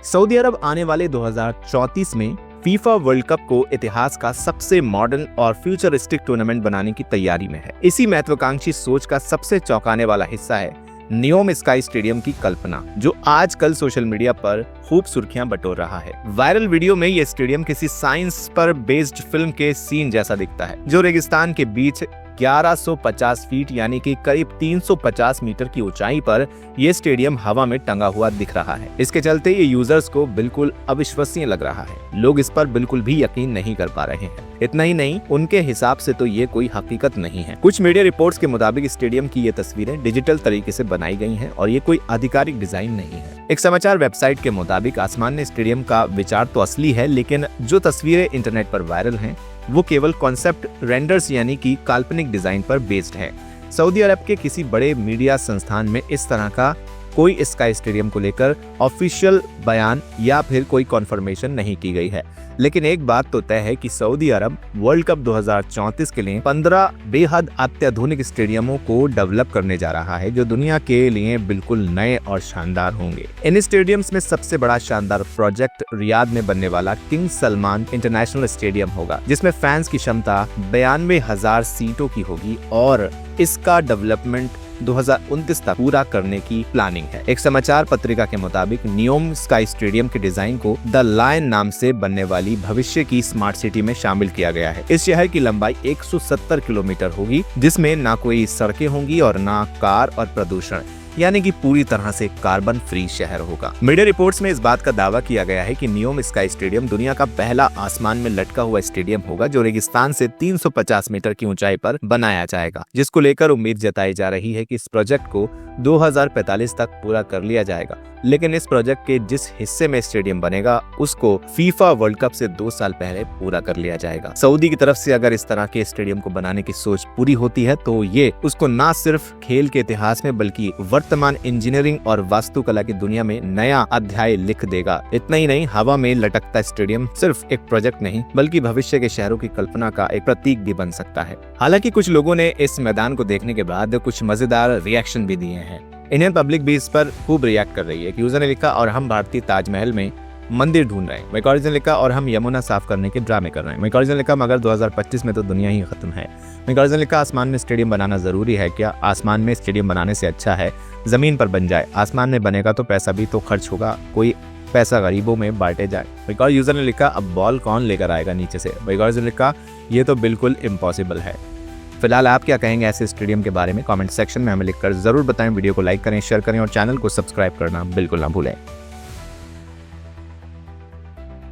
Saudi अरब आने वाले 2034 में फीफा वर्ल्ड कप को इतिहास का सबसे मॉडर्न और फ्यूचरिस्टिक टूर्नामेंट बनाने की तैयारी में है। इसी महत्वाकांक्षी सोच का सबसे चौंकाने वाला हिस्सा है नियोम स्काई स्टेडियम की कल्पना, जो आजकल सोशल मीडिया पर खूब सुर्खियां बटोर रहा है। वायरल वीडियो में यह स्टेडियम किसी साइंस पर बेस्ड फिल्म के सीन जैसा दिखता है, जो रेगिस्तान के बीच 1150 फीट यानी कि करीब 350 मीटर की ऊंचाई पर यह स्टेडियम हवा में टंगा हुआ दिख रहा है। इसके चलते ये यूजर्स को बिल्कुल अविश्वसनीय लग रहा है। लोग इस पर बिल्कुल भी यकीन नहीं कर पा रहे हैं। इतना ही नहीं, उनके हिसाब से तो ये कोई हकीकत नहीं है। कुछ मीडिया रिपोर्ट्स के मुताबिक स्टेडियम की ये तस्वीरें डिजिटल तरीके से बनाई गई हैं और ये कोई आधिकारिक डिजाइन नहीं है। एक समाचार वेबसाइट के मुताबिक आसमान स्टेडियम का विचार तो असली है, लेकिन जो तस्वीरें इंटरनेट पर वायरल हैं वो केवल कॉन्सेप्ट रेंडर्स यानी कि काल्पनिक डिजाइन पर बेस्ड है। सऊदी अरब के किसी बड़े मीडिया संस्थान में इस तरह का कोई स्काई स्टेडियम को लेकर ऑफिशियल बयान या फिर कोई कॉन्फर्मेशन नहीं की गई है। लेकिन एक बात तो तय है कि सऊदी अरब वर्ल्ड कप 2034 के लिए 15 बेहद अत्याधुनिक स्टेडियमों को डेवलप करने जा रहा है, जो दुनिया के लिए बिल्कुल नए और शानदार होंगे। इन स्टेडियम्स में सबसे बड़ा शानदार प्रोजेक्ट रियाद में बनने वाला किंग सलमान इंटरनेशनल स्टेडियम होगा, जिसमें फैंस की क्षमता 92,000 सीटों की होगी और इसका डेवलपमेंट 2029 तक पूरा करने की प्लानिंग है। एक समाचार पत्रिका के मुताबिक नियोम स्काई स्टेडियम के डिजाइन को द लायन नाम से बनने वाली भविष्य की स्मार्ट सिटी में शामिल किया गया है। इस शहर की लंबाई 170 किलोमीटर होगी, जिसमें ना कोई सड़कें होंगी और ना कार और प्रदूषण, यानी कि पूरी तरह से कार्बन फ्री शहर होगा। मीडिया रिपोर्ट्स में इस बात का दावा किया गया है कि नियोम स्काई स्टेडियम दुनिया का पहला आसमान में लटका हुआ स्टेडियम होगा, जो रेगिस्तान से 350 मीटर की ऊंचाई पर बनाया जाएगा, जिसको लेकर उम्मीद जताई जा रही है कि इस प्रोजेक्ट को 2045 तक पूरा कर लिया जाएगा। लेकिन इस प्रोजेक्ट के जिस हिस्से में स्टेडियम बनेगा उसको फीफा वर्ल्ड कप से 2 साल पहले पूरा कर लिया जाएगा। सऊदी की तरफ से अगर इस तरह के स्टेडियम को बनाने की सोच पूरी होती है तो ये उसको न सिर्फ खेल के इतिहास में बल्कि वर्तमान इंजीनियरिंग और वास्तुकला की दुनिया में नया अध्याय लिख देगा। इतना ही नहीं, हवा में लटकता स्टेडियम सिर्फ एक प्रोजेक्ट नहीं बल्कि भविष्य के शहरों की कल्पना का एक प्रतीक भी बन सकता है। हालांकि कुछ लोगों ने इस मैदान को देखने के बाद कुछ मजेदार रिएक्शन भी दिए हैं। इंडियन पब्लिक भी इस पर खूब रिएक्ट कर रही है। एक यूजर ने लिखा, और हम भारतीय ताजमहल में मंदिर ढूंढ रहे हैं। वैकॉर्ज ने लिखा, और हम यमुना साफ करने के ड्रामे कर रहे हैं। वैकॉर्ज ने लिखा, मगर 2025 में तो दुनिया ही खत्म है। वैकॉर्ज ने लिखा, आसमान में स्टेडियम बनाना जरूरी है क्या? आसमान में स्टेडियम बनाने से अच्छा है जमीन पर बन जाए। आसमान में बनेगा तो पैसा भी तो खर्च होगा, कोई पैसा गरीबों में बांटे जाए। एक और यूजर ने लिखा, अब बॉल कौन लेकर आएगा नीचे से? वैकॉर्ज ने लिखा, ये तो बिल्कुल इम्पॉसिबल है। फिलहाल आप क्या कहेंगे ऐसे स्टेडियम के बारे में? कमेंट सेक्शन में हमें लिखकर जरूर बताएं। वीडियो को लाइक करें, शेयर करें और चैनल को सब्सक्राइब करना बिल्कुल ना भूलें।